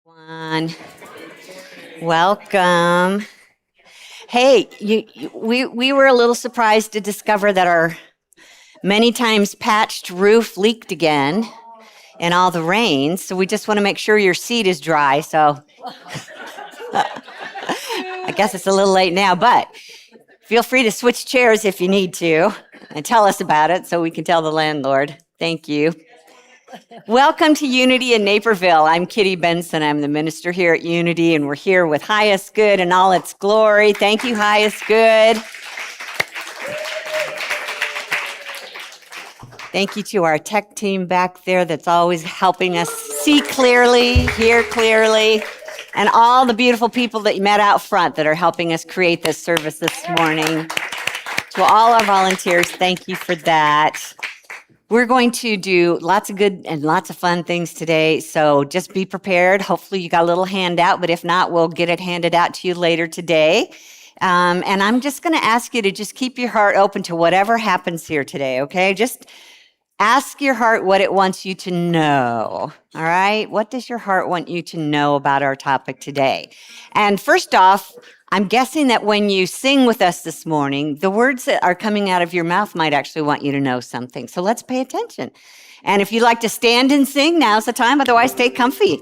One. Welcome. Hey, we were a little surprised to discover that our many times patched roof leaked again in all the rain. So we just want to make sure your seat is dry. So I guess it's a little late now, but feel free to switch chairs if you need to and tell us about it so we can tell the landlord. Thank you. Welcome to Unity in Naperville. I'm Kitty Benson. I'm the minister here at Unity, and we're here with Highest Good in all its glory. Thank you, Highest Good. Thank you to our tech team back there that's always helping us see clearly, hear clearly, and all the beautiful people that you met out front that are helping us create this service this morning. To all our volunteers, thank you for that. We're going to do lots of good and lots of fun things today, so just be prepared. Hopefully you got a little handout, but if not, we'll get it handed out to you later today. And I'm just going to ask you to just keep your heart open to whatever happens here today, okay? Just ask your heart what it wants you to know, all right? What does your heart want you to know about our topic today? And first off, I'm guessing that when you sing with us this morning, the words that are coming out of your mouth might actually want you to know something. So let's pay attention. And if you'd like to stand and sing, now's the time. Otherwise, stay comfy.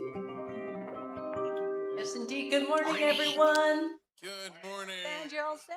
Yes, indeed. Good morning, everyone. Good morning. And you're all set.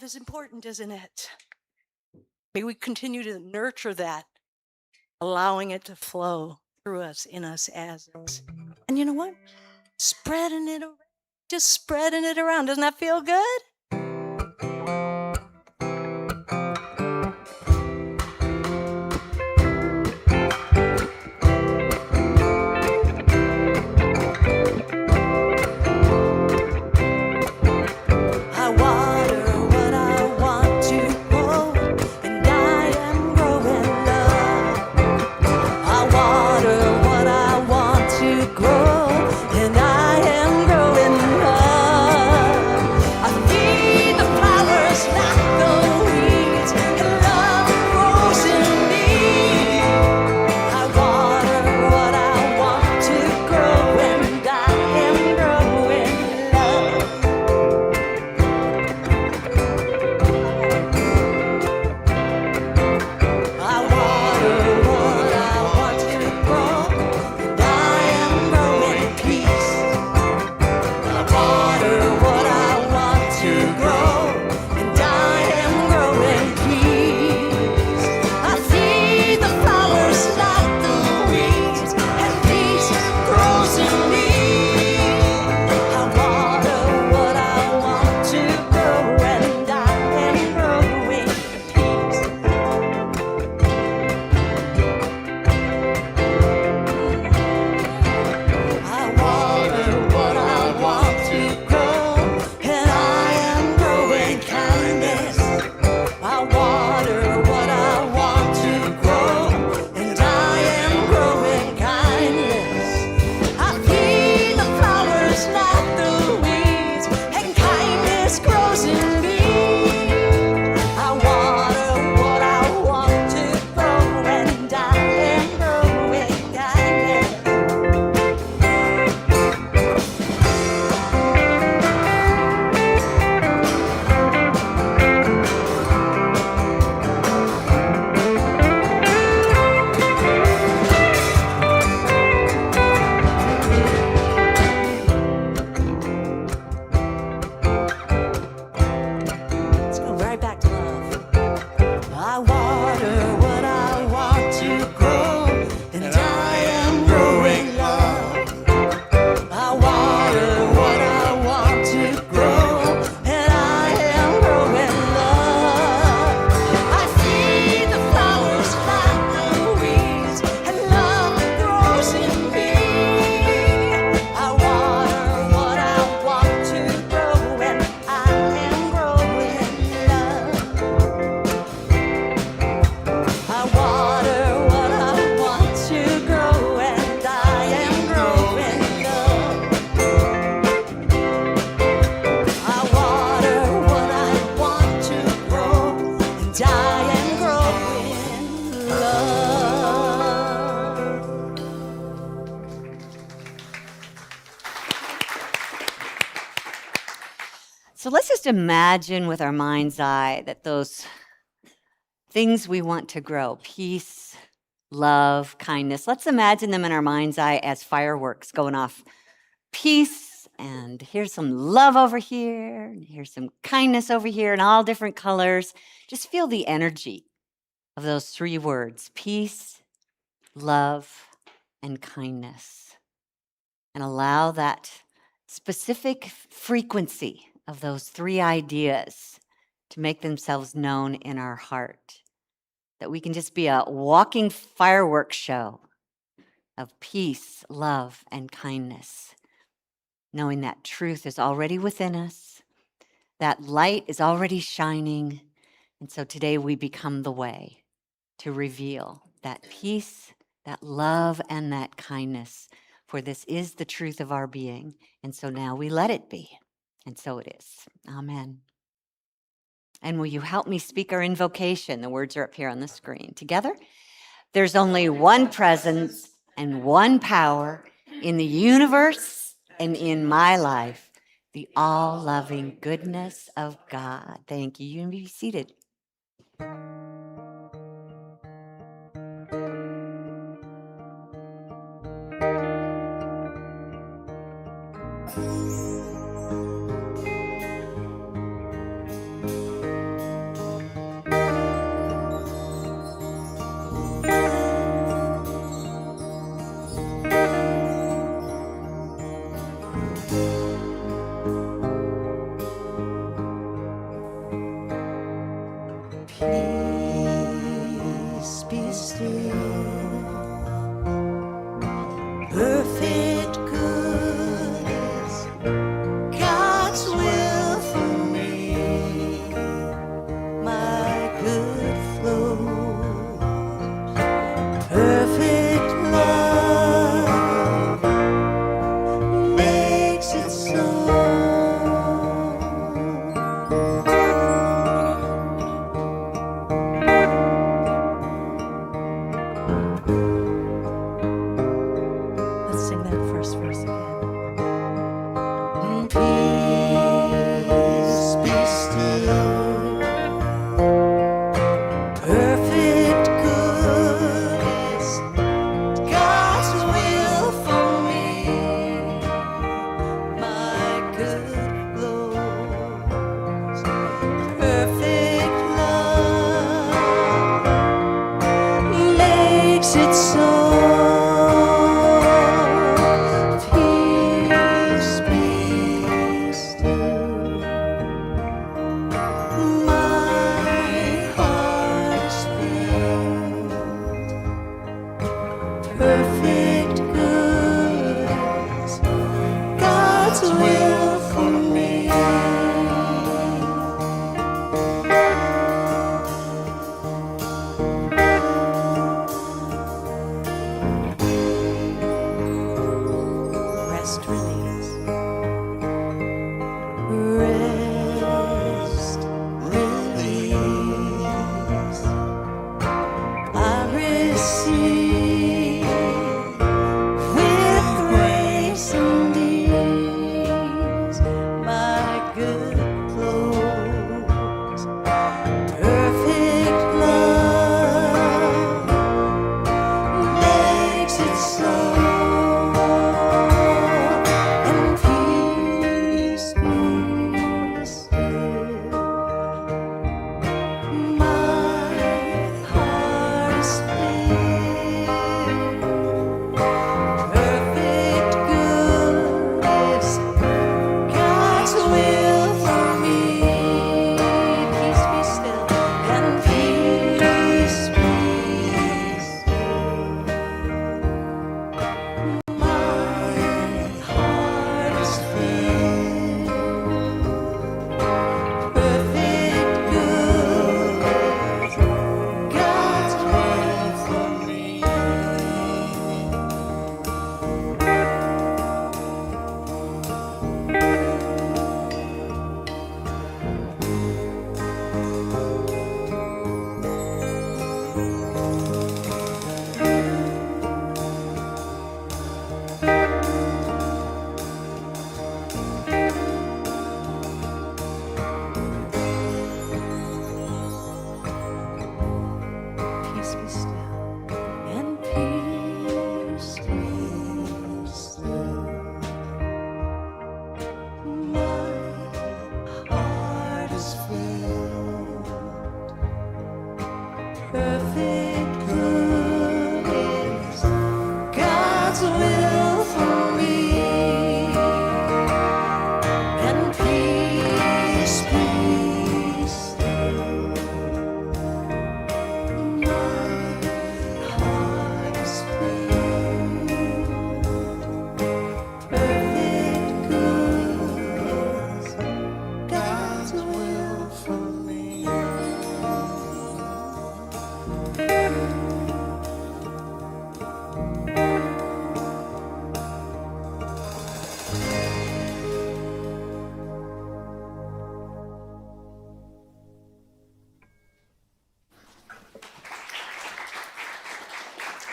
is important, isn't it? May we continue to nurture that, allowing it to flow through us, in us, as us. And you know what? Spreading it around, just spreading it around. Doesn't that feel good? I water what I want to grow, and I am growing love. I water what I want to grow, and I am growing love. I feed the flowers like the weeds, and love grows in me. I water what I want to grow, and I am growing love. I water what I want to grow, and I am growing peace. I water what I want to grow, and I am growing peace. I feed the flowers like the weeds, and peace grows in me. I water what I want to grow, and I am growing peace. I water what I want to grow, and I am growing kindness. I water what I want to grow, and I am growing kindness. I feed the flowers like the weeds, and kindness grows in me. I water what I want to grow, and I am growing kindness. Let's go right back to love. I water what I want to grow, and I am growing love. I water what I want to grow, and I am growing love. I feed the flowers like the weeds, and love grows in me. I water what I want to grow, and I am growing love. I water what I want to grow, and I am growing love. I water what I want to grow, and I am growing love. So let's just imagine with our mind's eye that those things we want to grow, peace, love, kindness, let's imagine them in our mind's eye as fireworks going off. Peace, and here's some love over here, and here's some kindness over here in all different colors. Just feel the energy of those three words, peace, love, and kindness. And allow that specific frequency of those three ideas to make themselves known in our heart. That we can just be a walking fireworks show of peace, love, and kindness. Knowing that truth is already within us, that light is already shining. And so today we become the way to reveal that peace, that love, and that kindness. For this is the truth of our being. And so now we let it be. And so it is. Amen. And will you help me speak our invocation? The words are up here on the screen. Together? There's only one presence and one power in the universe and in my life, the all-loving goodness of God. Thank you. You can be seated. Peace be still. Perfect good is God's will for me. My good flows. Perfect love makes it so. Let's sing that first verse again. Peace be still. Perfect good is God's will for me. My good flows. Perfect love makes it so. Peace be still. My heart is filled. Perfect good is God's will for me. Rest, release. Rest, release. I receive with grace and ease my good clothes. Perfect love makes it so. And peace be still. My heart is filled. Perfect good is God's will for me. Peace be still. And peace be still. My heart is filled. Perfect good is God's will for me. Peace be still. And peace be still. My heart is filled. Perfect good is God's will for me. And peace be still. My heart is filled. Perfect good is God's will for me.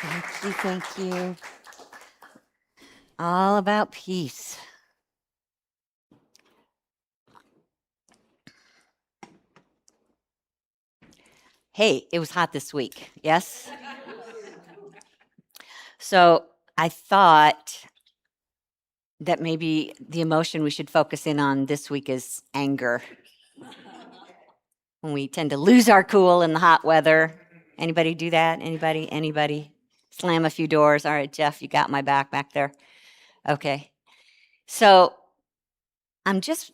Thank you, thank you. All about peace. Hey, it was hot this week, yes? So I thought that maybe the emotion we should focus in on this week is anger. When we tend to lose our cool in the hot weather. Anybody do that? Anybody? Slam a few doors. All right, Jeff, you got my back there. Okay. So I'm just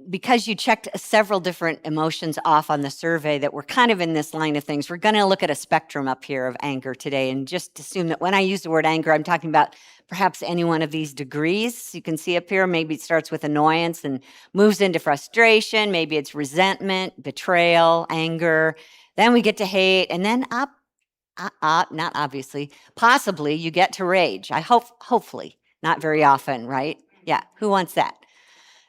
because you checked several different emotions off on the survey that were kind of in this line of things, we're going to look at a spectrum up here of anger today, and just assume that when I use the word anger, I'm talking about perhaps any one of these degrees. You can see up here, maybe it starts with annoyance and moves into frustration. Maybe it's resentment, betrayal, anger. Then we get to hate, and then not obviously, possibly you get to rage. Hopefully, not very often, right? Yeah, who wants that?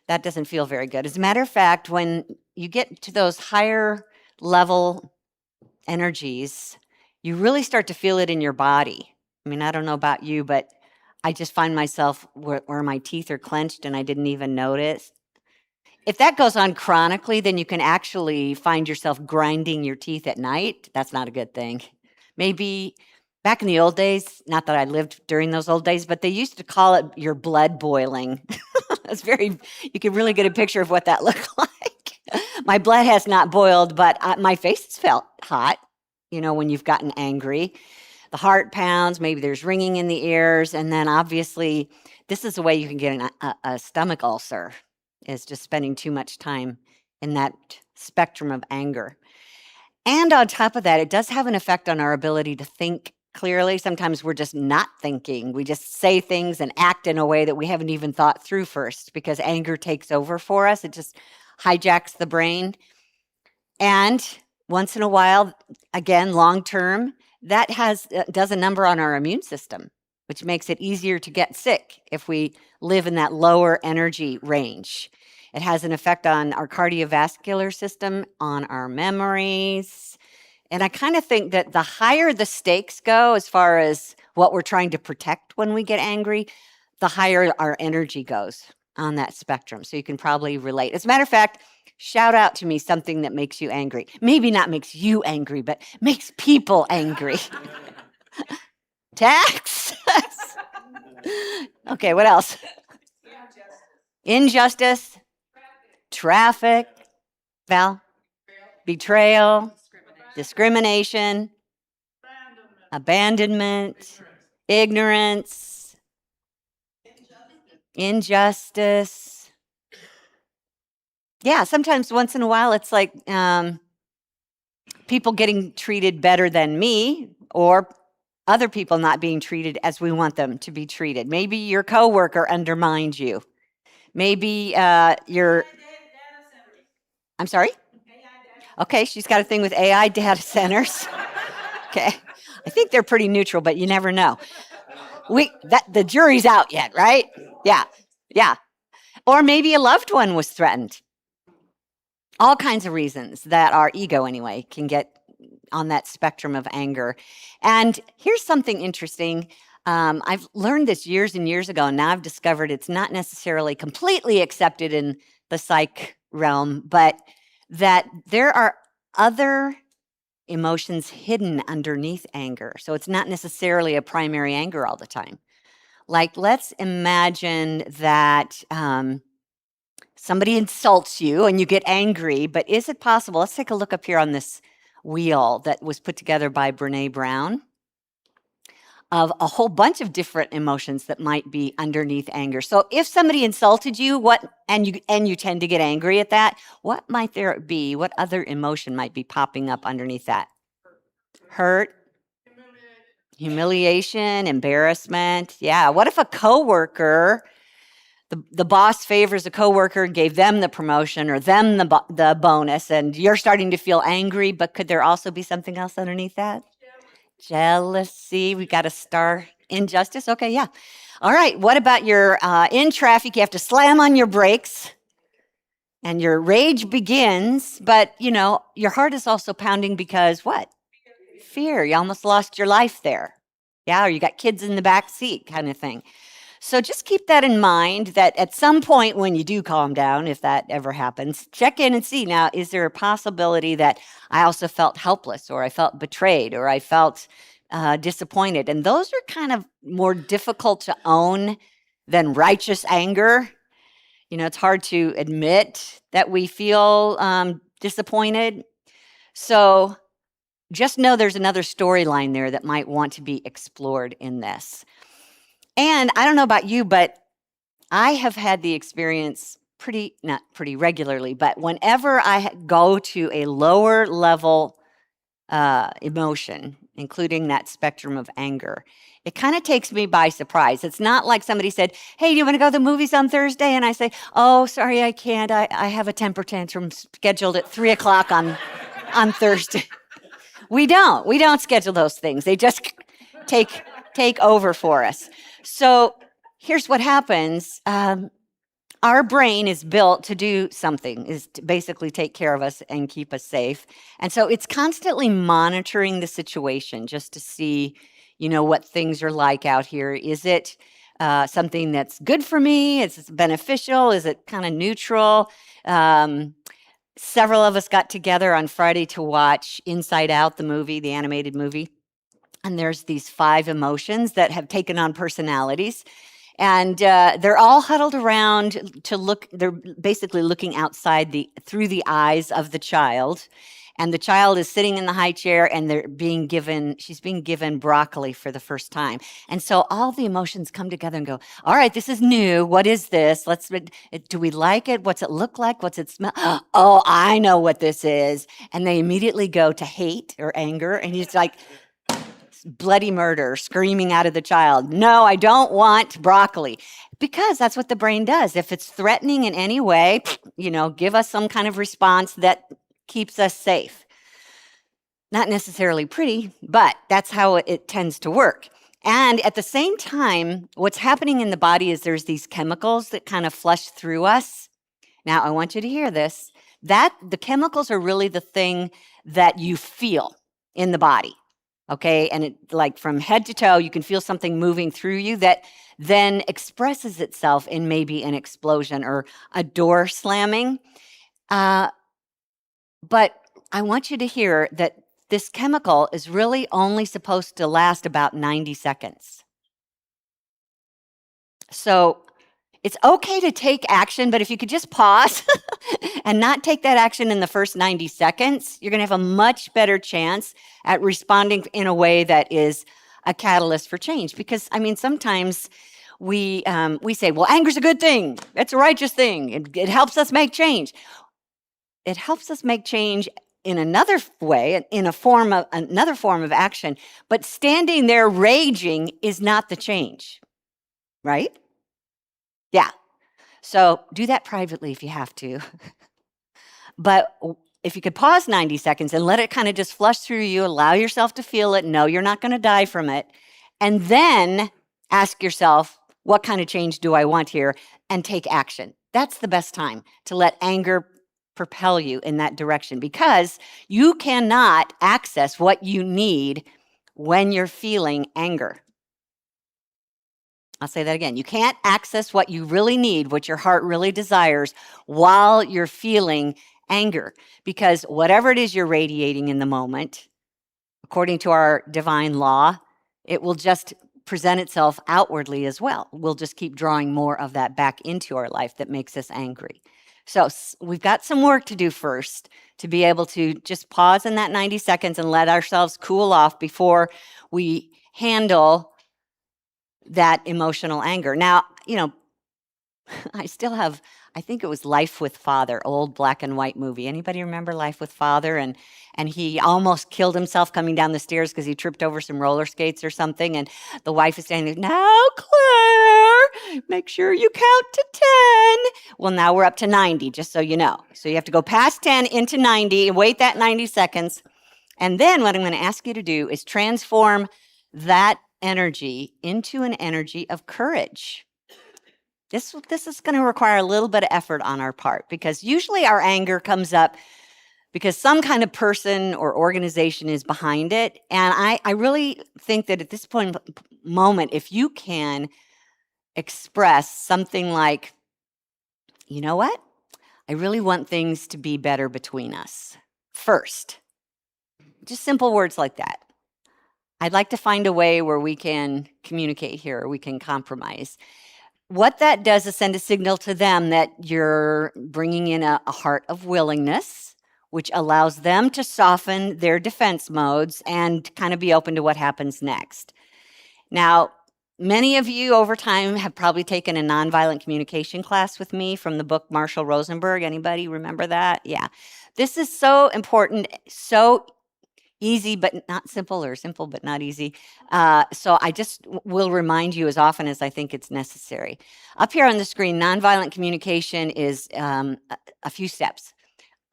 That doesn't feel very good. As a matter of fact, when you get to those higher level energies, you really start to feel it in your body. I mean, I don't know about you, but I just find myself where my teeth are clenched and I didn't even notice. If that goes on chronically, then you can actually find yourself grinding your teeth at night. That's not a good thing. Maybe back in the old days, not that I lived during those old days, but they used to call it your blood boiling. It's you can really get a picture of what that looked like. My blood has not boiled, but my face has felt hot, when you've gotten angry. The heart pounds, maybe there's ringing in the ears, and then obviously this is the way you can get a stomach ulcer, is just spending too much time in that spectrum of anger. And on top of that, it does have an effect on our ability to think clearly. Sometimes we're just not thinking. We just say things and act in a way that we haven't even thought through first, because anger takes over for us. It just hijacks the brain. And once in a while, again, long term, that does a number on our immune system, which makes it easier to get sick if we live in that lower energy range. It has an effect on our cardiovascular system, on our memories. And I kind of think that the higher the stakes go as far as what we're trying to protect when we get angry, the higher our energy goes on that spectrum. So you can probably relate. As a matter of fact, shout out to me something that makes you angry. Maybe not makes you angry, but makes people angry. Tax? Okay, what else? Injustice. Traffic. Val? Betrayal. Discrimination. Abandonment. Ignorance. Injustice. Yeah, sometimes once in a while it's like people getting treated better than me, or other people not being treated as we want them to be treated. Maybe your coworker undermined you. Maybe I'm sorry? Okay, she's got a thing with AI data centers. Okay. I think they're pretty neutral, but you never know. The jury's out yet, right? Yeah. Yeah. Or maybe a loved one was threatened. All kinds of reasons that our ego, anyway, can get on that spectrum of anger. And here's something interesting. I've learned this years and years ago, and now I've discovered it's not necessarily completely accepted in the psych realm, but that there are other emotions hidden underneath anger. So it's not necessarily a primary anger all the time. Like, let's imagine that somebody insults you and you get angry, but is it possible? Let's take a look up here on this wheel that was put together by Brene Brown of a whole bunch of different emotions that might be underneath anger. So if somebody insulted you, and you tend to get angry at that, what might there be? What other emotion might be popping up underneath that? Hurt, humiliation, embarrassment. Yeah. What if a coworker, the boss favors a coworker, gave them the promotion or them the bonus, and you're starting to feel angry, but could there also be something else underneath that? Jealousy. We got a star. Injustice. Okay, yeah. All right. What about you're in traffic? You have to slam on your brakes and your rage begins, but your heart is also pounding because what? Fear. You almost lost your life there. Yeah, or you got kids in the back seat kind of thing. So just keep that in mind, that at some point when you do calm down, if that ever happens, check in and see, now, is there a possibility that I also felt helpless, or I felt betrayed, or I felt disappointed? And those are kind of more difficult to own than righteous anger. It's hard to admit that we feel disappointed. So just know there's another storyline there that might want to be explored in this. And I don't know about you, but I have had the experience not pretty regularly, but whenever I go to a lower level emotion, including that spectrum of anger, it kind of takes me by surprise. It's not like somebody said, "Hey, do you want to go to the movies on Thursday?" And I say, "Oh, sorry, I can't. I have a temper tantrum scheduled at 3 o'clock on Thursday." We don't schedule those things. They just take over for us. So here's what happens. Our brain is built to do something, is to basically take care of us and keep us safe. And so it's constantly monitoring the situation just to see, what things are like out here. Is it something that's good for me? Is it beneficial? Is it kind of neutral? Several of us got together on Friday to watch Inside Out, the movie, the animated movie. And there's these 5 emotions that have taken on personalities. And they're all huddled around to look. They're basically looking outside through the eyes of the child. And the child is sitting in the high chair, and she's being given broccoli for the first time. And so all the emotions come together and go, all right, this is new. What is this? Do we like it? What's it look like? What's it smell? Oh, I know what this is. And they immediately go to hate or anger. And he's like, bloody murder, screaming out of the child, "No, I don't want broccoli." Because that's what the brain does. If it's threatening in any way, give us some kind of response that keeps us safe. Not necessarily pretty, but that's how it tends to work. And at the same time, what's happening in the body is there's these chemicals that kind of flush through us. Now, I want you to hear this. That the chemicals are really the thing that you feel in the body. Okay, and it, like from head to toe, you can feel something moving through you that then expresses itself in maybe an explosion or a door slamming. But I want you to hear that this chemical is really only supposed to last about 90 seconds. So it's okay to take action, but if you could just pause and not take that action in the first 90 seconds, you're going to have a much better chance at responding in a way that is a catalyst for change. Because, sometimes we say, well, anger's a good thing. It's a righteous thing. It helps us make change. It helps us make change in another way, in another form of action. But standing there raging is not the change, right? Yeah. So do that privately if you have to. But if you could pause 90 seconds and let it kind of just flush through you, allow yourself to feel it, know you're not going to die from it, and then ask yourself, what kind of change do I want here? And take action. That's the best time to let anger propel you in that direction, because you cannot access what you need when you're feeling anger. I'll say that again. You can't access what you really need, what your heart really desires, while you're feeling anger, because whatever it is you're radiating in the moment, according to our divine law, it will just present itself outwardly as well. We'll just keep drawing more of that back into our life that makes us angry. So we've got some work to do first to be able to just pause in that 90 seconds and let ourselves cool off before we handle that emotional anger. Now, I still have, I think it was Life with Father, old black and white movie. Anybody remember Life with Father? And he almost killed himself coming down the stairs because he tripped over some roller skates or something. And the wife is standing there, "Now, Claire, make sure you count to 10. Well, now we're up to 90, just so you know. So you have to go past 10 into 90 and wait that 90 seconds. And then what I'm going to ask you to do is transform that energy into an energy of courage. This is going to require a little bit of effort on our part, because usually our anger comes up because some kind of person or organization is behind it. And I really think that at this moment, if you can express something like, "You know what? I really want things to be better between us first." Just simple words like that. "I'd like to find a way where we can communicate here, or we can compromise." What that does is send a signal to them that you're bringing in a heart of willingness, which allows them to soften their defense modes and kind of be open to what happens next. Now, Many of you over time have probably taken a nonviolent communication class with me from the book Marshall Rosenberg. Anybody remember that? Yeah. This is so important, so easy but not simple, or simple but not easy. So I just will remind you as often as I think it's necessary. Up here on the screen, nonviolent communication is a few steps.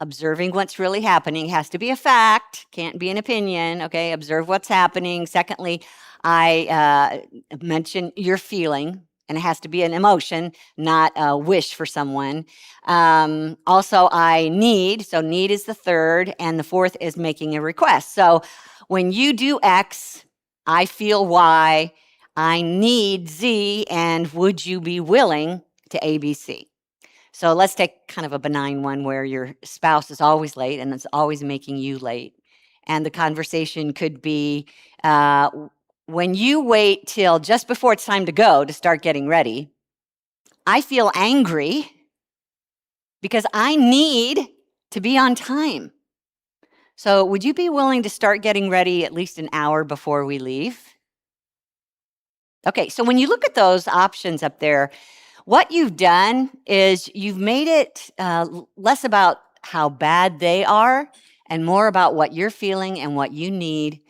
Observing what's really happening has to be a fact, can't be an opinion. Okay, observe what's happening. Secondly, I mention your feeling, and it has to be an emotion, not a wish for someone. Also, I need, so need is the third, and the fourth is making a request. So when you do X, I feel Y, I need Z, and would you be willing to ABC? So let's take kind of a benign one where your spouse is always late and it's always making you late. And the conversation could be when you wait till just before it's time to go to start getting ready, I feel angry because I need to be on time. So would you be willing to start getting ready at least an hour before we leave? Okay, so when you look at those options up there, what you've done is you've made it less about how bad they are and more about what you're feeling and what you need,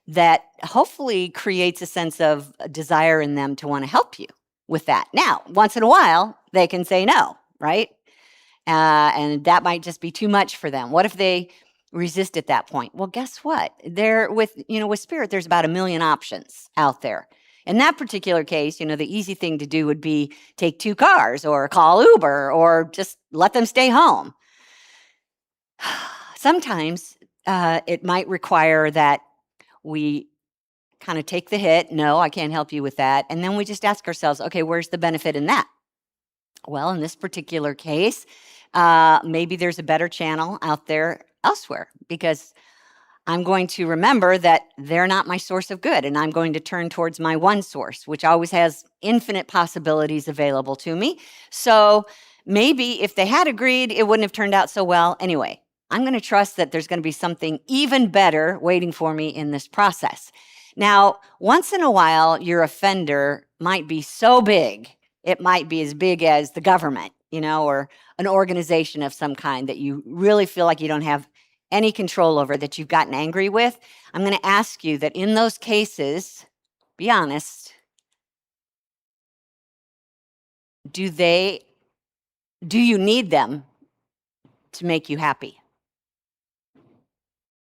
that hopefully creates a sense of desire in them to want to help you with that. Now, once in a while, they can say no, right? And that might just be too much for them. What if they resist at that point? Well, guess what? With spirit, there's about 1 million options out there. In that particular case, the easy thing to do would be take 2 cars or call Uber or just let them stay home. Sometimes it might require that we kind of take the hit. No, I can't help you with that. And then we just ask ourselves, okay, where's the benefit in that? Well, in this particular case, maybe there's a better channel out there elsewhere, because I'm going to remember that they're not my source of good, and I'm going to turn towards my one source, which always has infinite possibilities available to me. So maybe if they had agreed, it wouldn't have turned out so well. Anyway, I'm going to trust that there's going to be something even better waiting for me in this process. Now, once in a while, your offender might be so big, it might be as big as the government, or an organization of some kind that you really feel like you don't have any control over, that you've gotten angry with. I'm going to ask you that in those cases, be honest, do you need them to make you happy?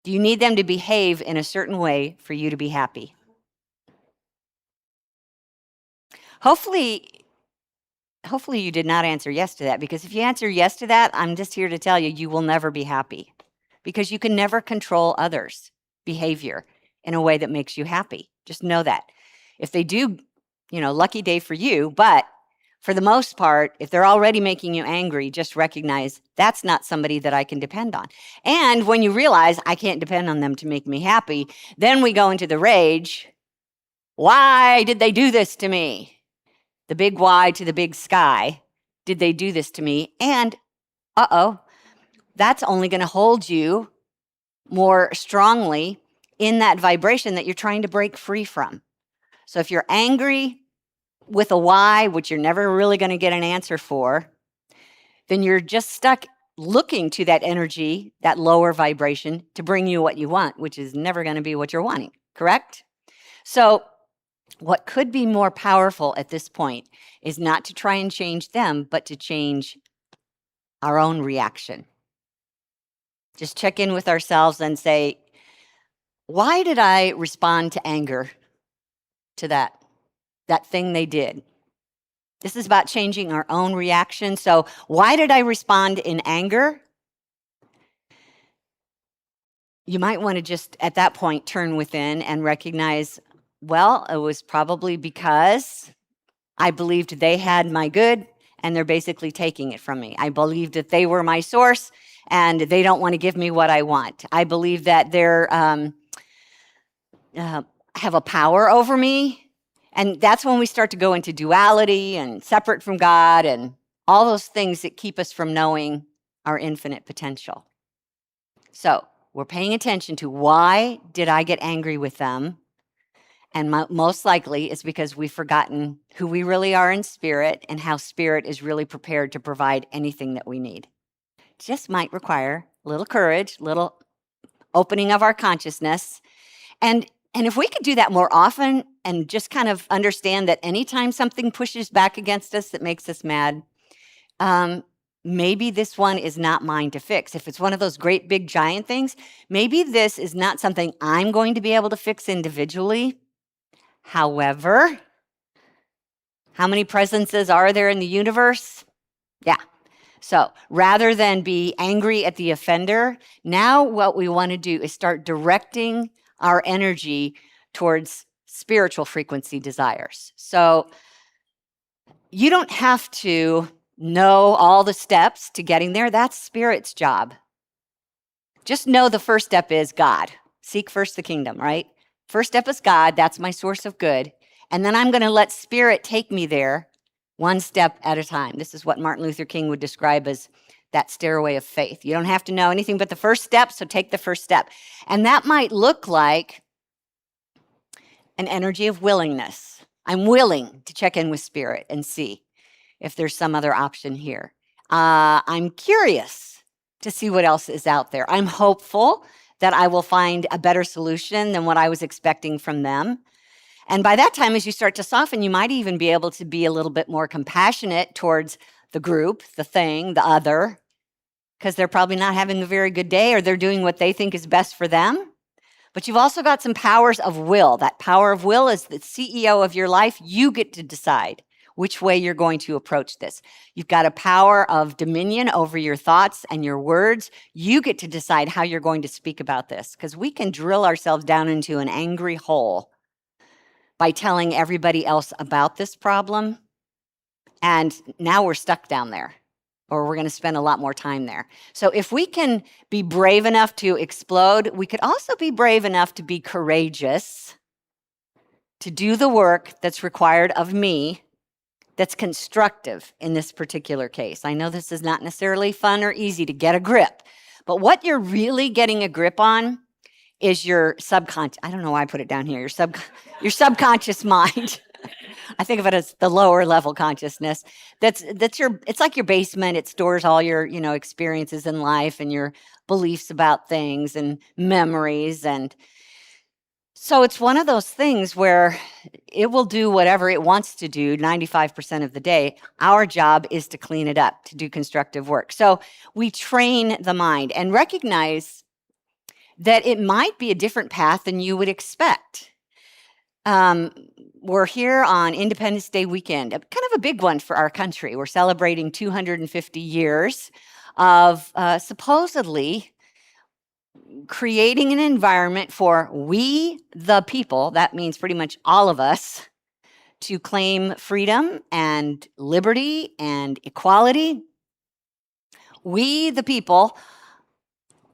Do you need them to behave in a certain way for you to be happy? Hopefully you did not answer yes to that, because if you answer yes to that, I'm just here to tell you, you will never be happy, because you can never control others' behavior in a way that makes you happy. Just know that. If they do, lucky day for you, but for the most part, if they're already making you angry, just recognize that's not somebody that I can depend on. And when you realize I can't depend on them to make me happy, then we go into the rage. Why did they do this to me? The big why to the big sky. Did they do this to me? And that's only going to hold you more strongly in that vibration that you're trying to break free from. So if you're angry with a why, which you're never really going to get an answer for, then you're just stuck looking to that energy, that lower vibration, to bring you what you want, which is never going to be what you're wanting, correct? So what could be more powerful at this point is not to try and change them, but to change our own reaction. Just check in with ourselves and say, why did I respond to anger to that thing they did? This is about changing our own reaction. So why did I respond in anger? You might want to just, at that point, turn within and recognize, well, it was probably because I believed they had my good and they're basically taking it from me. I believed that they were my source and they don't want to give me what I want. I believe that they're have a power over me. And that's when we start to go into duality and separate from God and all those things that keep us from knowing our infinite potential. So we're paying attention to, why did I get angry with them? And most likely it's because we've forgotten who we really are in spirit and how spirit is really prepared to provide anything that we need. Just might require a little courage, little opening of our consciousness. And if we could do that more often and just kind of understand that anytime something pushes back against us that makes us mad, maybe this one is not mine to fix. If it's one of those great big giant things, maybe this is not something I'm going to be able to fix individually. However, how many presences are there in the universe? Yeah. So rather than be angry at the offender, now what we want to do is start directing our energy towards spiritual frequency desires. So you don't have to know all the steps to getting there. That's spirit's job. Just know the first step is God. Seek first the kingdom, right? First step is God. That's my source of good. And then I'm going to let spirit take me there one step at a time. This is what Martin Luther King would describe as that stairway of faith. You don't have to know anything but the first step, so take the first step. And that might look like an energy of willingness. I'm willing to check in with spirit and see if there's some other option here. I'm curious to see what else is out there. I'm hopeful that I will find a better solution than what I was expecting from them. And by that time, as you start to soften, you might even be able to be a little bit more compassionate towards the group, the thing, the other, because they're probably not having a very good day or they're doing what they think is best for them. But you've also got some powers of will. That power of will is the CEO of your life. You get to decide which way you're going to approach this. You've got a power of dominion over your thoughts and your words. You get to decide how you're going to speak about this, because we can drill ourselves down into an angry hole by telling everybody else about this problem. And now we're stuck down there, or we're going to spend a lot more time there. So if we can be brave enough to explode, we could also be brave enough to be courageous, to do the work that's required of me, that's constructive in this particular case. I know this is not necessarily fun or easy to get a grip, but what you're really getting a grip on is your subconscious. I don't know why I put it down here. Your subconscious mind. I think of it as the lower level consciousness. It's like your basement. It stores all your, experiences in life and your beliefs about things and memories. And so it's one of those things where it will do whatever it wants to do 95% of the day. Our job is to clean it up, to do constructive work. So we train the mind and recognize that it might be a different path than you would expect. We're here on Independence Day weekend, kind of a big one for our country. We're celebrating 250 years of supposedly creating an environment for we, the people, that means pretty much all of us, to claim freedom and liberty and equality. We, the people,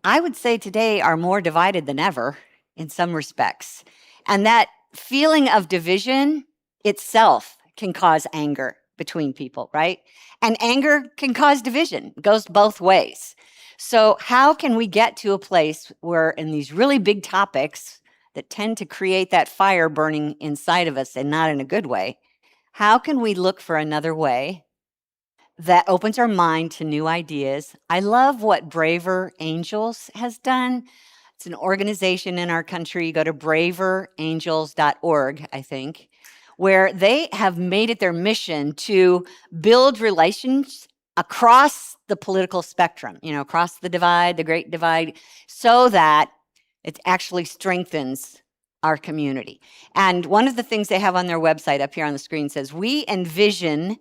I would say today are more divided than ever in some respects. And that feeling of division itself can cause anger between people, right? And anger can cause division. It goes both ways. So how can we get to a place where in these really big topics that tend to create that fire burning inside of us and not in a good way, how can we look for another way that opens our mind to new ideas? I love what Braver Angels has done. It's an organization in our country. You go to braverangels.org, I think, where they have made it their mission to build relations across the political spectrum, across the divide, the great divide, so that it actually strengthens our community. And one of the things they have on their website up here on the screen says, we envision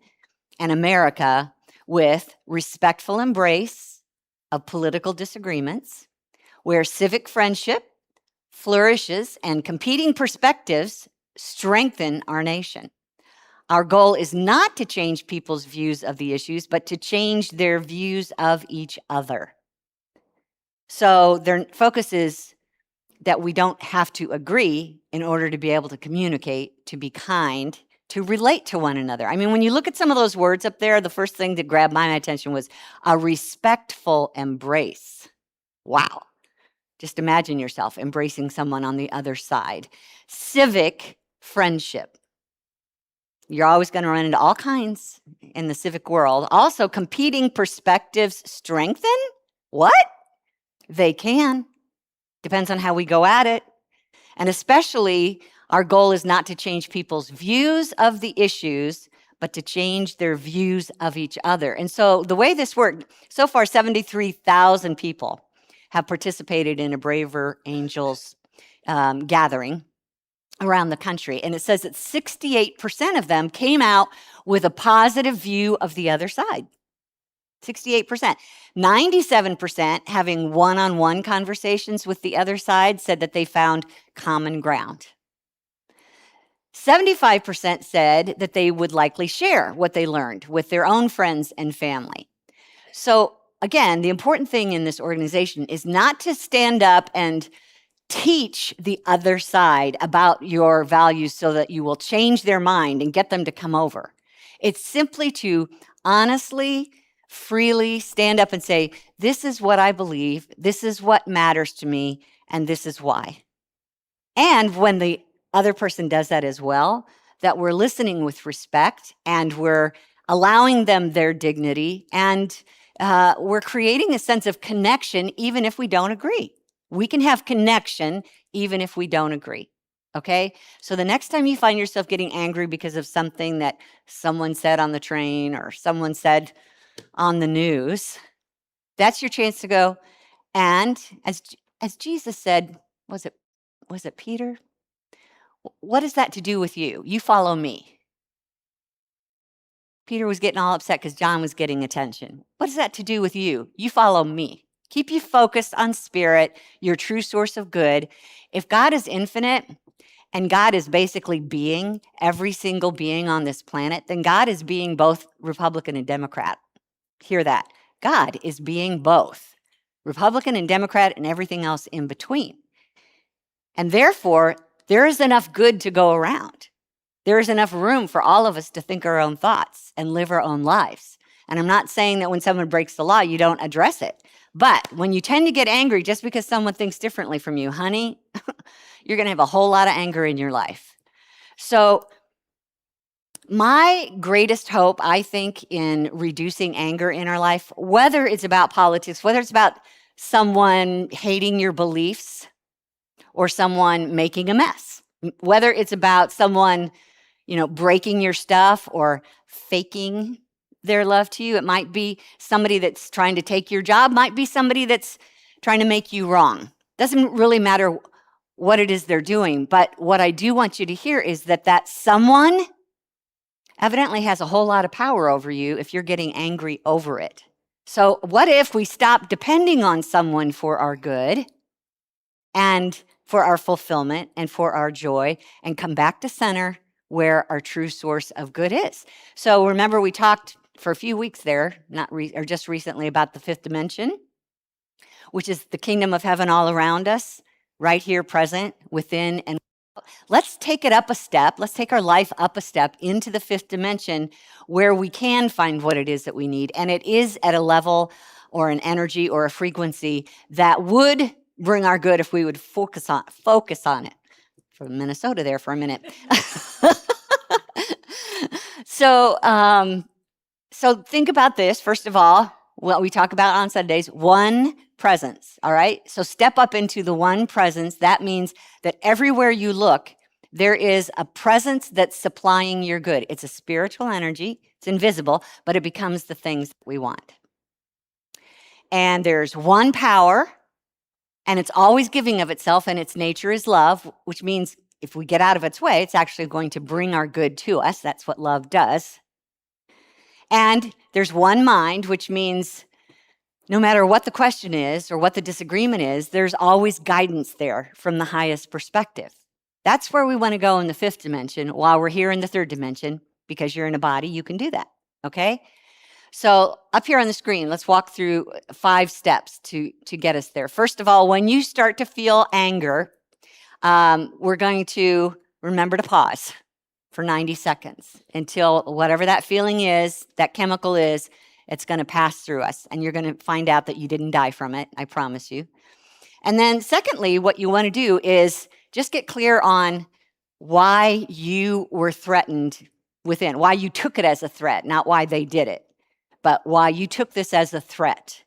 an America with respectful embrace of political disagreements, where civic friendship flourishes and competing perspectives strengthen our nation. Our goal is not to change people's views of the issues, but to change their views of each other. So their focus is that we don't have to agree in order to be able to communicate, to be kind, to relate to one another. I mean, when you look at some of those words up there, the first thing that grabbed my attention was a respectful embrace. Wow. Just imagine yourself embracing someone on the other side. Civic friendship. You're always going to run into all kinds in the civic world. Also, competing perspectives strengthen? What? They can. Depends on how we go at it. And especially, our goal is not to change people's views of the issues, but to change their views of each other. And so the way this worked, so far 73,000 people have participated in a Braver Angels gathering around the country. And it says that 68% of them came out with a positive view of the other side. 68%. 97% having one-on-one conversations with the other side said that they found common ground. 75% said that they would likely share what they learned with their own friends and family. So again, the important thing in this organization is not to stand up and teach the other side about your values so that you will change their mind and get them to come over. It's simply to honestly, freely stand up and say, this is what I believe, this is what matters to me, and this is why. And when the other person does that as well, that we're listening with respect and we're allowing them their dignity and we're creating a sense of connection even if we don't agree. We can have connection even if we don't agree, okay? So the next time you find yourself getting angry because of something that someone said on the train or someone said on the news, that's your chance to go, and as Jesus said, was it Peter? What is that to do with you? You follow me. Peter was getting all upset because John was getting attention. What is that to do with you? You follow me. Keep you focused on spirit, your true source of good. If God is infinite and God is basically being every single being on this planet, then God is being both Republican and Democrat. Hear that. God is being both Republican and Democrat and everything else in between. And therefore, there is enough good to go around. There is enough room for all of us to think our own thoughts and live our own lives. And I'm not saying that when someone breaks the law, you don't address it. But when you tend to get angry just because someone thinks differently from you, honey, you're going to have a whole lot of anger in your life. So my greatest hope, I think, in reducing anger in our life, whether it's about politics, whether it's about someone hating your beliefs or someone making a mess, whether it's about someone, breaking your stuff or faking their love to you. It might be somebody that's trying to take your job, might be somebody that's trying to make you wrong. Doesn't really matter what it is they're doing, but what I do want you to hear is that someone evidently has a whole lot of power over you if you're getting angry over it. So what if we stop depending on someone for our good and for our fulfillment and for our joy and come back to center where our true source of good is? So remember, we talked for a few weeks there, or just recently, about the fifth dimension, which is the kingdom of heaven all around us, right here present within. And let's take it up a step. Let's take our life up a step into the fifth dimension where we can find what it is that we need. And it is at a level or an energy or a frequency that would bring our good if we would focus on it. From Minnesota there for a minute. So think about this. First of all, what we talk about on Sundays, one presence, all right? So step up into the one presence. That means that everywhere you look, there is a presence that's supplying your good. It's a spiritual energy. It's invisible, but it becomes the things that we want. And there's one power, and it's always giving of itself, and its nature is love, which means if we get out of its way, it's actually going to bring our good to us. That's what love does. And there's one mind, which means no matter what the question is or what the disagreement is, there's always guidance there from the highest perspective. That's where we want to go in the fifth dimension while we're here in the third dimension. Because you're in a body, you can do that, okay? So up here on the screen, let's walk through 5 steps to get us there. First of all, when you start to feel anger, we're going to remember to pause for 90 seconds until whatever that feeling is, that chemical is, it's going to pass through us. And you're going to find out that you didn't die from it, I promise you. And then secondly, what you want to do is just get clear on why you were threatened within, why you took it as a threat, not why they did it, but why you took this as a threat.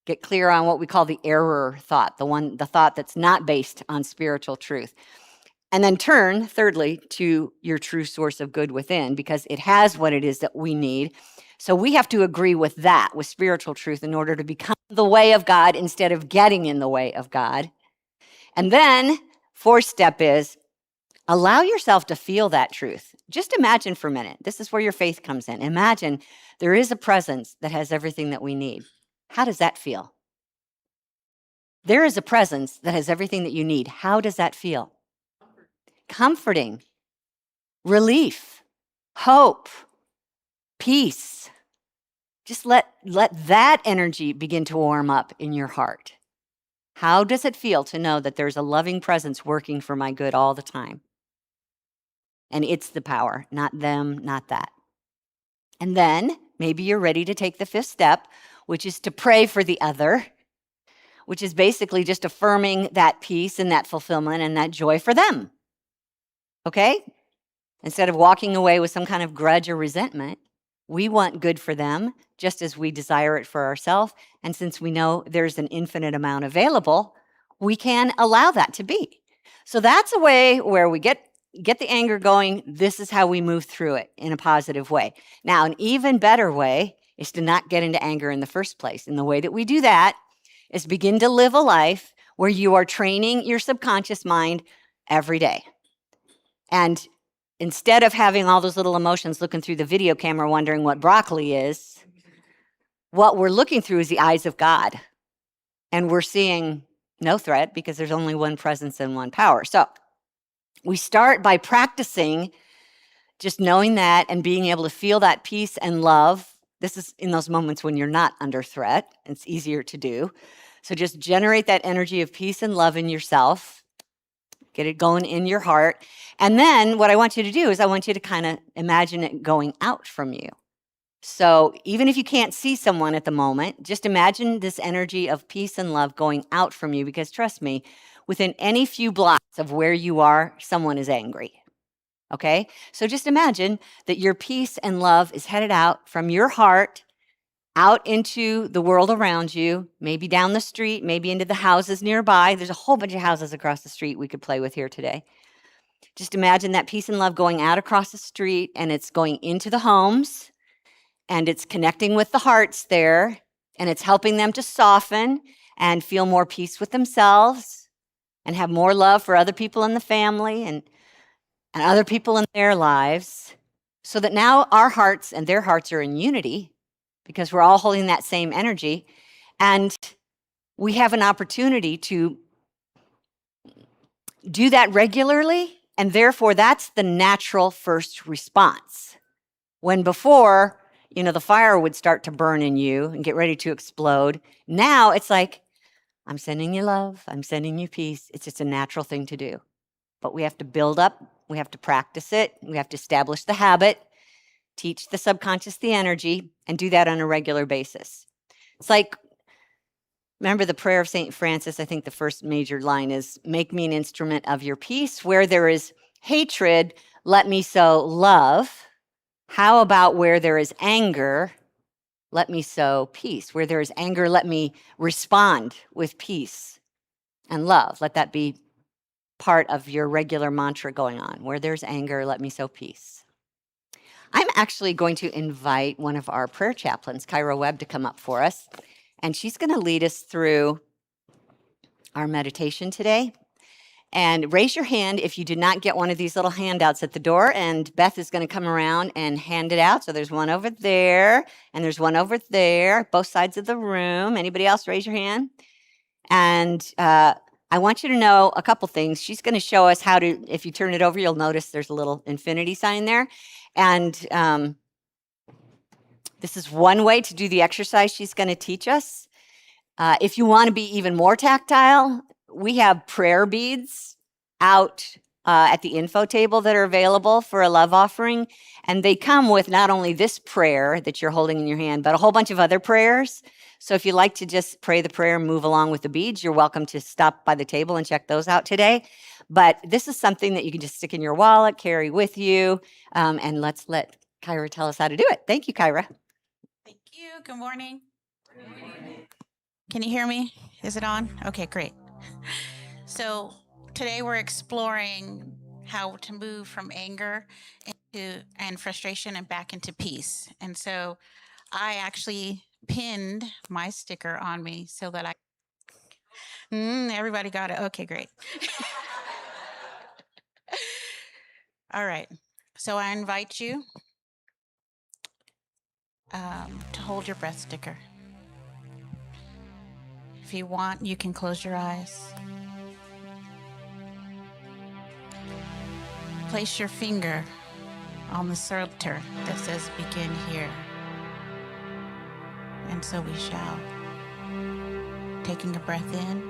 Get clear on what we call the error thought, the thought that's not based on spiritual truth. And then turn, thirdly, to your true source of good within, because it has what it is that we need. So we have to agree with that, with spiritual truth, in order to become the way of God instead of getting in the way of God. And then, fourth step is allow yourself to feel that truth. Just imagine for a minute. This is where your faith comes in. Imagine there is a presence that has everything that we need. How does that feel? There is a presence that has everything that you need. How does that feel? Comforting, relief, hope, peace. Just let that energy begin to warm up in your heart. How does it feel to know that there's a loving presence working for my good all the time? And it's the power, not them, not that. And then maybe you're ready to take the fifth step, which is to pray for the other, which is basically just affirming that peace and that fulfillment and that joy for them. Okay? Instead of walking away with some kind of grudge or resentment, we want good for them just as we desire it for ourselves. And since we know there's an infinite amount available, we can allow that to be. So that's a way where we get the anger going. This is how we move through it in a positive way. Now, an even better way is to not get into anger in the first place. And the way that we do that is begin to live a life where you are training your subconscious mind every day. And instead of having all those little emotions looking through the video camera wondering what broccoli is, what we're looking through is the eyes of God. And we're seeing no threat because there's only one presence and one power. So we start by practicing just knowing that and being able to feel that peace and love. This is in those moments when you're not under threat. It's easier to do. So just generate that energy of peace and love in yourself. Get it going in your heart. And then what I want you to do is I want you to kind of imagine it going out from you. So even if you can't see someone at the moment, just imagine this energy of peace and love going out from you, because trust me, within any few blocks of where you are, someone is angry. Okay? So just imagine that your peace and love is headed out from your heart out into the world around you, maybe down the street, maybe into the houses nearby. There's a whole bunch of houses across the street we could play with here today. Just imagine that peace and love going out across the street, and it's going into the homes, and it's connecting with the hearts there, and it's helping them to soften and feel more peace with themselves and have more love for other people in the family and other people in their lives, so that now our hearts and their hearts are in unity because we're all holding that same energy, and we have an opportunity to do that regularly, and therefore that's the natural first response. When before, the fire would start to burn in you and get ready to explode, now it's like, I'm sending you love, I'm sending you peace. It's just a natural thing to do. But we have to build up, we have to practice it, we have to establish the habit, teach the subconscious the energy, and do that on a regular basis. It's like, remember the prayer of St. Francis? I think the first major line is, make me an instrument of your peace. Where there is hatred, let me sow love. How about where there is anger, let me sow peace? Where there is anger, let me respond with peace and love. Let that be part of your regular mantra going on. Where there's anger, let me sow peace. I'm actually going to invite one of our prayer chaplains, Kyra Webb, to come up for us. And she's going to lead us through our meditation today. And raise your hand if you did not get one of these little handouts at the door. And Beth is going to come around and hand it out. So there's one over there, and there's one over there, both sides of the room. Anybody else raise your hand? And I want you to know a couple things. She's going to show us how to, if you turn it over, you'll notice there's a little infinity sign there. And this is one way to do the exercise she's going to teach us. If you want to be even more tactile, we have prayer beads out at the info table that are available for a love offering. And they come with not only this prayer that you're holding in your hand, but a whole bunch of other prayers. So if you'd like to just pray the prayer and move along with the beads, you're welcome to stop by the table and check those out today. But this is something that you can just stick in your wallet, carry with you, and let's let Kyra tell us how to do it. Thank you, Kyra. Thank you. Good morning. Can you hear me? Is it on? Okay, great. So today we're exploring how to move from anger and frustration and back into peace. And so I actually pinned my sticker on me so that everybody got it. Okay, great. All right. So I invite you to hold your breath sticker. If you want, you can close your eyes. Place your finger on the center that says begin here. And so we shall. Taking a breath in,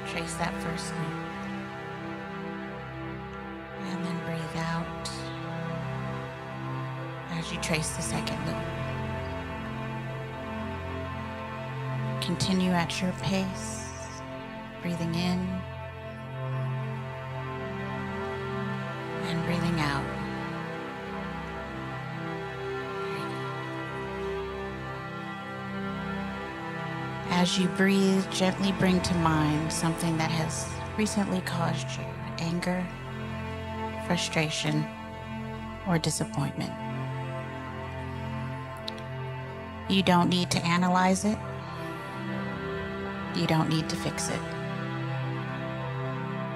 trace that first loop. And then breathe out as you trace the second loop. Continue at your pace, breathing in and breathing out. As you breathe, gently bring to mind something that has recently caused you anger, frustration, or disappointment. You don't need to analyze it. You don't need to fix it.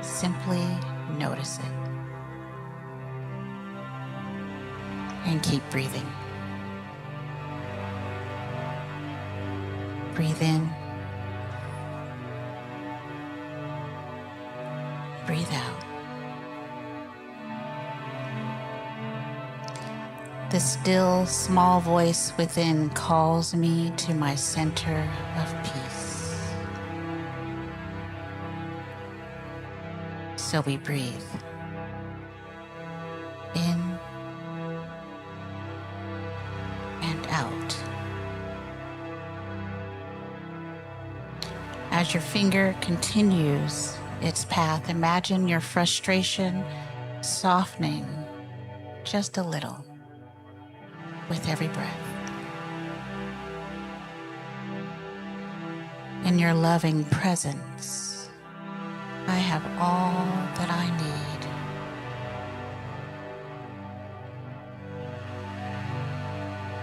Simply notice it. And keep breathing. Breathe in. Breathe out. The still, small voice within calls me to my center of peace. So we breathe. In and out. As your finger continues its path, imagine your frustration softening just a little with every breath. In your loving presence, I have all that I need.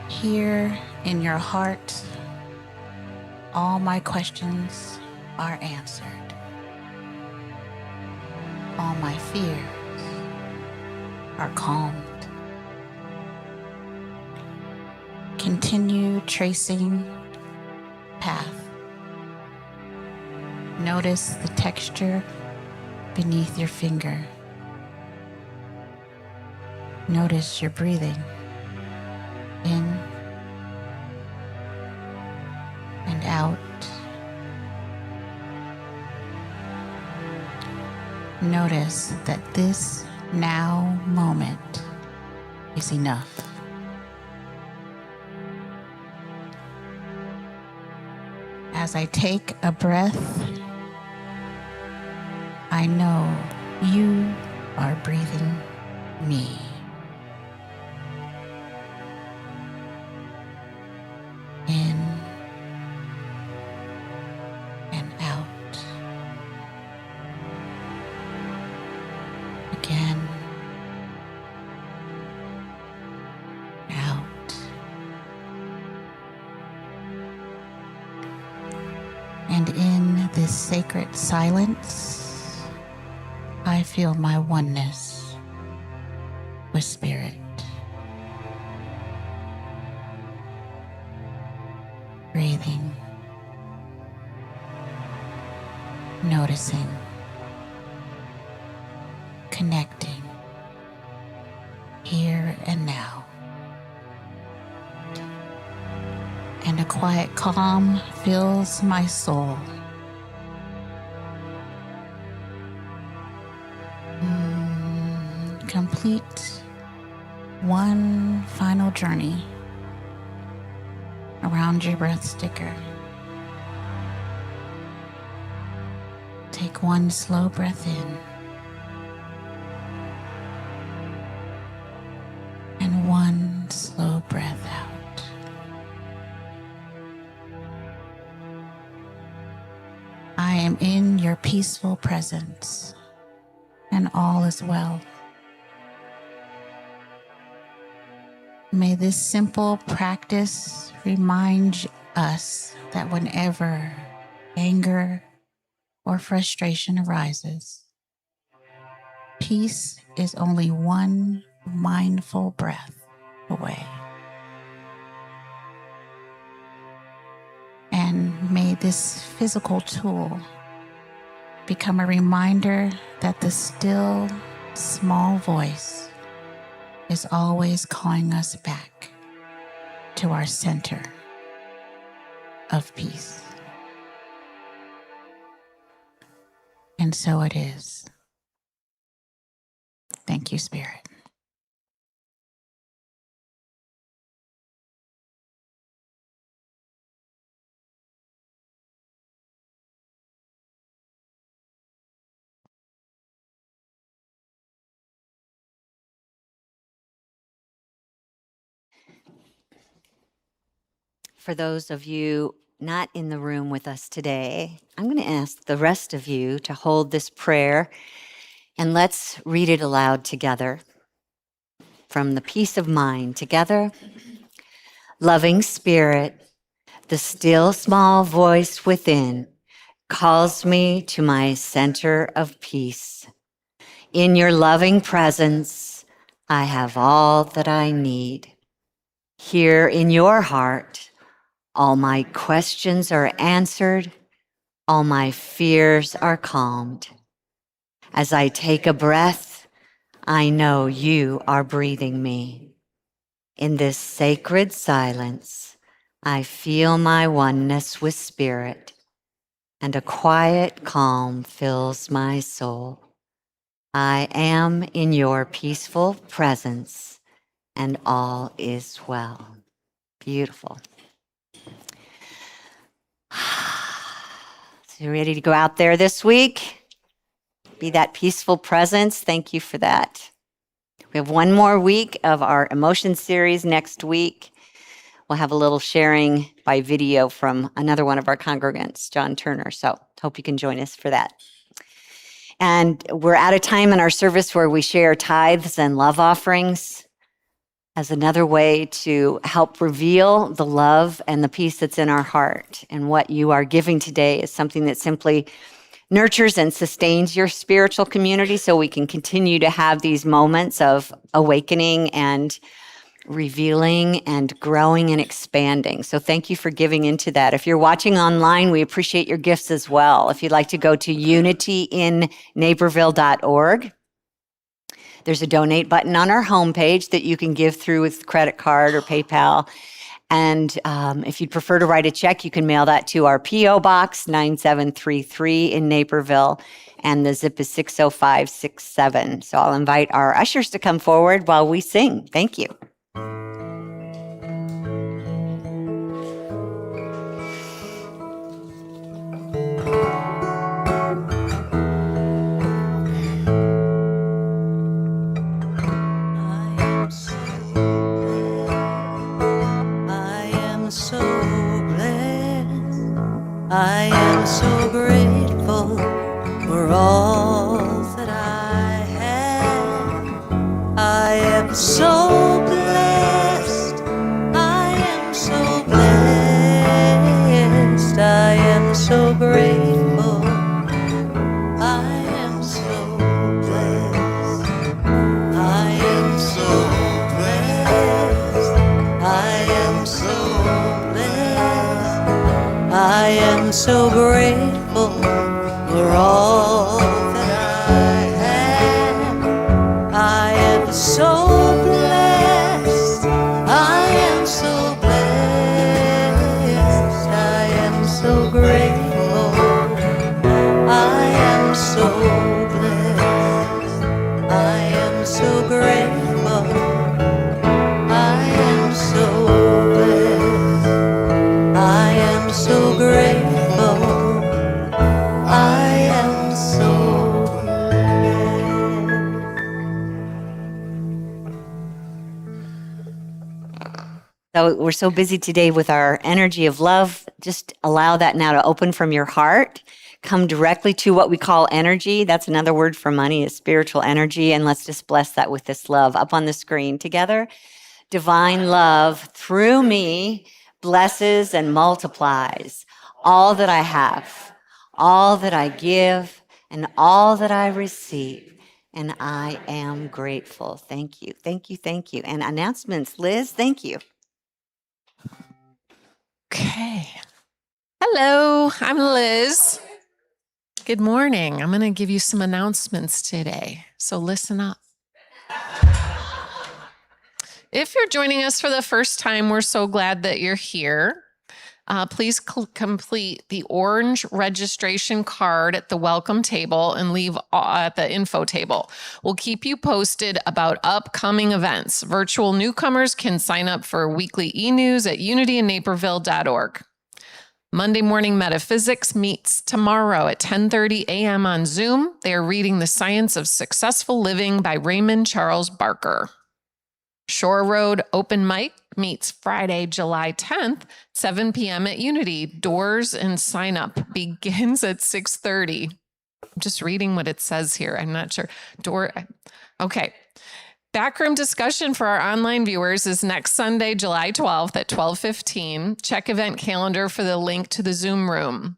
Here in your heart, all my questions are answered. All my fears are calmed. Continue tracing path. Notice the texture beneath your finger. Notice your breathing in and out. Notice that this now moment is enough. As I take a breath, I know you are breathing me. In and out. Again. Out. And in this sacred silence, I feel my oneness with Spirit. Breathing, noticing, connecting, here and now. And a quiet calm fills my soul. Complete one final journey around your breath sticker. Take one slow breath in and one slow breath out. I am in your peaceful presence, and all is well. May this simple practice remind us that whenever anger or frustration arises, peace is only one mindful breath away. And may this physical tool become a reminder that the still, small voice is always calling us back to our center of peace. And so it is. Thank you, Spirit. For those of you not in the room with us today, I'm going to ask the rest of you to hold this prayer and let's read it aloud together. From the peace of mind together. Loving Spirit, the still small voice within calls me to my center of peace. In your loving presence, I have all that I need. Here in your heart, all my questions are answered, all my fears are calmed. As I take a breath, I know you are breathing me. In this sacred silence, I feel my oneness with Spirit, and a quiet calm fills my soul. I am in your peaceful presence, and all is well. Beautiful. So you ready to go out there this week? Be that peaceful presence. Thank you for that. We have one more week of our emotion series next week. We'll have a little sharing by video from another one of our congregants, John Turner. So hope you can join us for that. And we're at a time in our service where we share tithes and love offerings as another way to help reveal the love and the peace that's in our heart. And what you are giving today is something that simply nurtures and sustains your spiritual community so we can continue to have these moments of awakening and revealing and growing and expanding. So thank you for giving into that. If you're watching online, we appreciate your gifts as well. If you'd like to go to unityinnaperville.org, there's a donate button on our homepage that you can give through with credit card or PayPal. And if you'd prefer to write a check, you can mail that to our P.O. Box 9733 in Naperville. And the zip is 60567. So I'll invite our ushers to come forward while we sing. Thank you. I am so grateful for all that I have. I am so blessed. I am so blessed. I am so grateful. I am so blessed. I am so blessed. I am so blessed. I am so grateful for all that I have. I am so blessed. I am so blessed. I am so grateful. I am so blessed. I am so grateful. I am so blessed. I am so grateful. So we're so busy today with our energy of love. Just allow that now to open from your heart. Come directly to what we call energy. That's another word for money, is spiritual energy. And let's just bless that with this love up on the screen together. Divine love through me blesses and multiplies all that I have, all that I give, and all that I receive. And I am grateful. Thank you, thank you, thank you. And announcements, Liz, thank you. Okay. Hello, I'm Liz. Good morning. I'm going to give you some announcements today, so listen up. If you're joining us for the first time, we're so glad that you're here. Please complete the orange registration card at the welcome table and leave at the info table. We'll keep you posted about upcoming events. Virtual newcomers can sign up for weekly e-news at unityinnaperville.org. Monday Morning Metaphysics meets tomorrow at 10:30 a.m. on Zoom. They are reading The Science of Successful Living by Raymond Charles Barker. Shore Road Open Mic meets Friday, July 10th, 7 p.m. at Unity. Doors and sign up begins at 6:30. I'm just reading what it says here. I'm not sure. Okay. Backroom discussion for our online viewers is next Sunday, July 12th at 12:15. Check event calendar for the link to the Zoom room.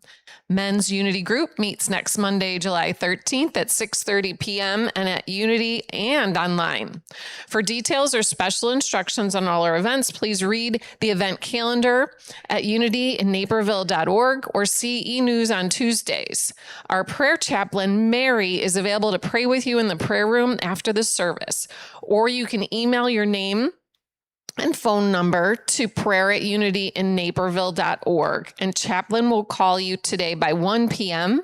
Men's Unity Group meets next Monday, July 13th at 6:30 p.m. and at Unity and online. For details or special instructions on all our events, please read the event calendar at unityinnaperville.org or see e-news on Tuesdays. Our prayer chaplain, Mary, is available to pray with you in the prayer room after the service, or you can email your name and phone number to prayer@unityinnaperville.org. And chaplain will call you today by 1 p.m.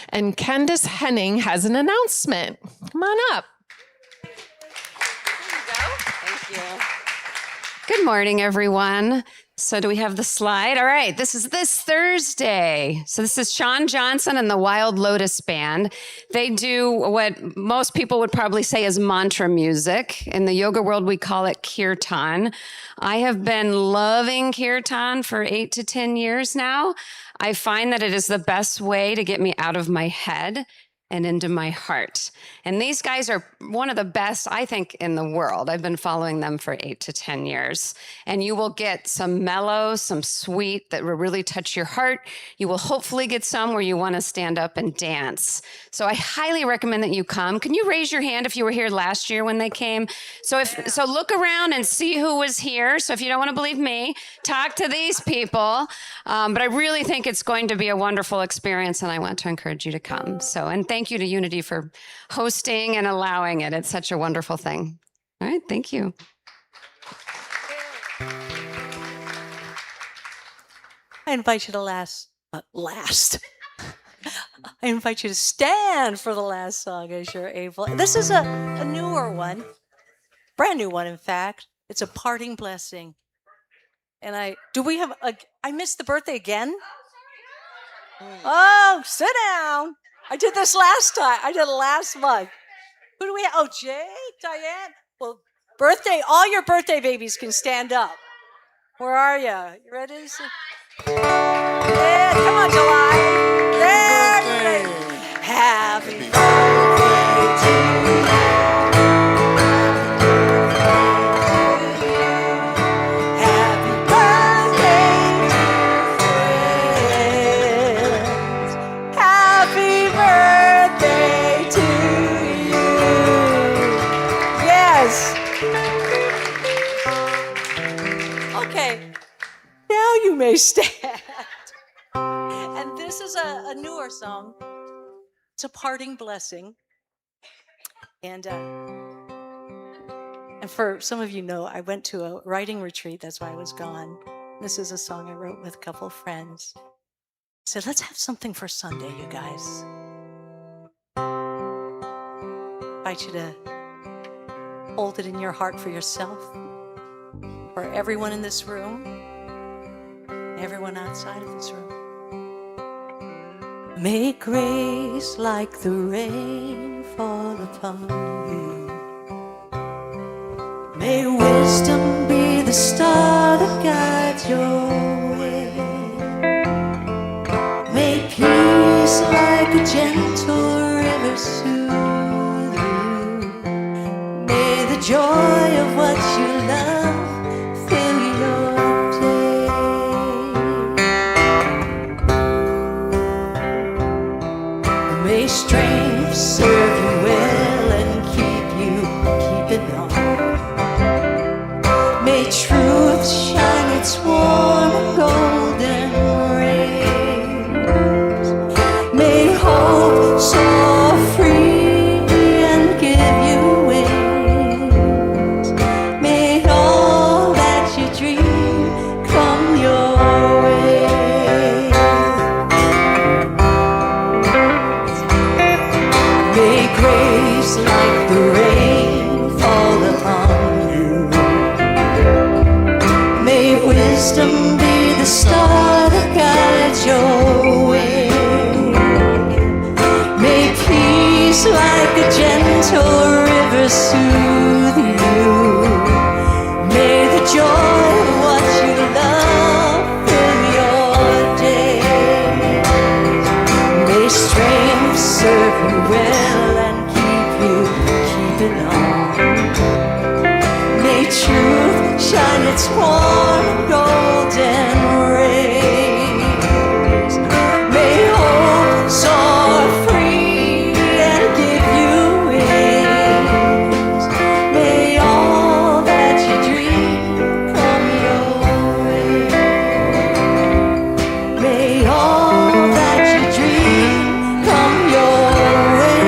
And Candace Henning has an announcement. Come on up. There you go. Thank you. Good morning, everyone. So do we have the slide? All right, this is this Thursday. So this is Sean Johnson and the Wild Lotus Band. They do what most people would probably say is mantra music. In the yoga world, we call it kirtan. I have been loving kirtan for 8 to 10 years now. I find that it is the best way to get me out of my head and into my heart. And these guys are one of the best, I think, in the world. I've been following them for 8 to 10 years. And you will get some mellow, some sweet that will really touch your heart. You will hopefully get some where you want to stand up and dance. So I highly recommend that you come. Can you raise your hand if you were here last year when they came? So look around and see who was here. So if you don't want to believe me, talk to these people. But I really think it's going to be a wonderful experience, and I want to encourage you to come. So, and thank you to Unity for hosting and allowing it. It's such a wonderful thing. All right, thank you. I invite you to I invite you to stand for the last song as you're able. This is a newer one, brand new one, in fact. It's a parting blessing. And I missed the birthday again? Oh, sit down. I did this last time. I did it last month. Who do we have? Oh, Jay, Diane. Well, all your birthday babies can stand up. Where are you? You ready? Yeah, come on, July. There you go. Happy birthday to you. Happy birthday, dear friends. Happy birthday to you. Yes. Okay. Now you may stand. And this is a newer song. It's a parting blessing. And for some of you know, I went to a writing retreat. That's why I was gone. This is a song I wrote with a couple of friends. I said, let's have something for Sunday, you guys. I invite you to hold it in your heart for yourself, for everyone in this room, everyone outside of this room. May grace like the rain fall upon you. May wisdom be the the star that guides your way. May peace like a gentle river soothe you. May the joy of what you love fill your day. May strength serve you well and keep it on. May truth shine its warm and golden rays. May hope soar free and give you wings. May all that you dream come your way. May grace like the rain fall upon you. May wisdom be the star that guides your way. May peace like a gentle river soothe you. May the joy of what you love fill your day. May strength serve you well and keep it on. May truth shine its warm golden rays. May hope soar free and give you wings. May all that you dream come your way. May all that you dream come your way.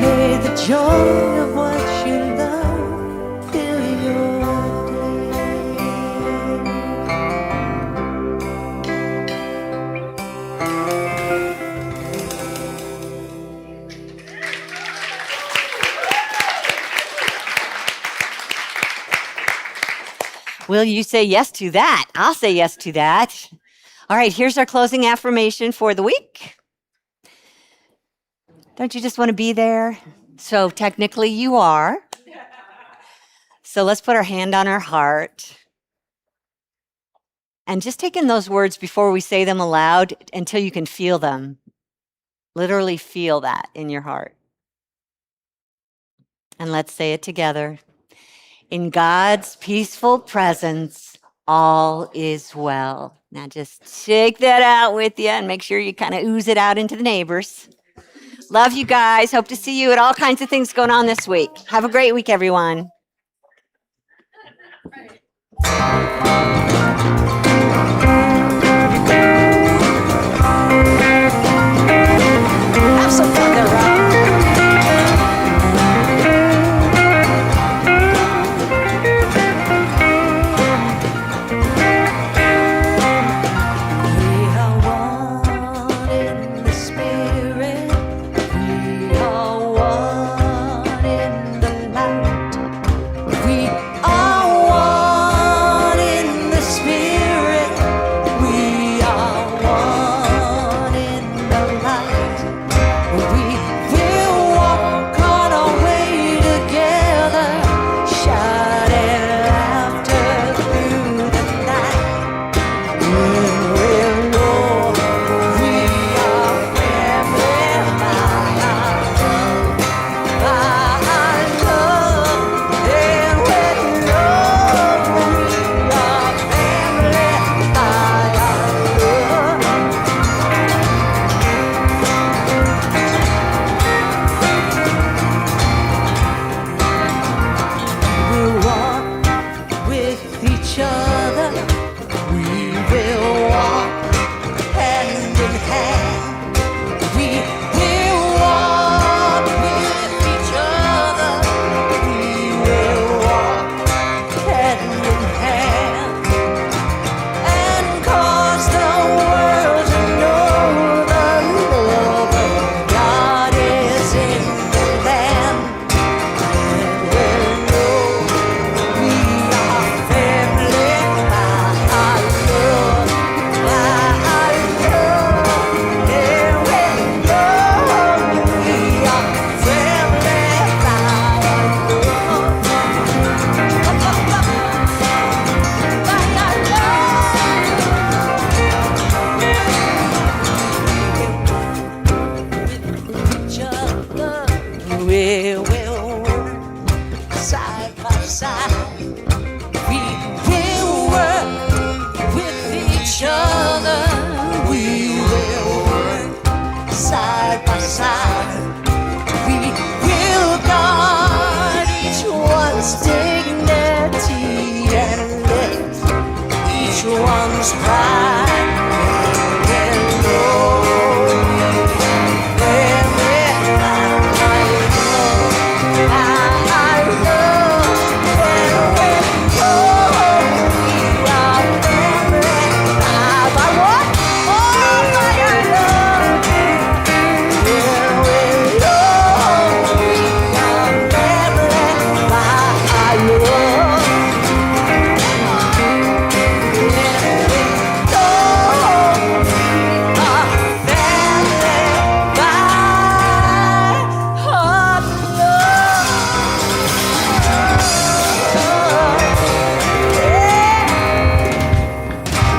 May the joy of what you love fill your day. Will you say yes to that? I'll say yes to that. All right, here's our closing affirmation for the week. Don't you just want to be there? So technically you are. So let's put our hand on our heart and just take in those words before we say them aloud until you can feel them. Literally feel that in your heart. And let's say it together. In God's peaceful presence, all is well. Now just shake that out with you and make sure you kind of ooze it out into the neighbors. Love you guys. Hope to see you at all kinds of things going on this week. Have a great week, everyone.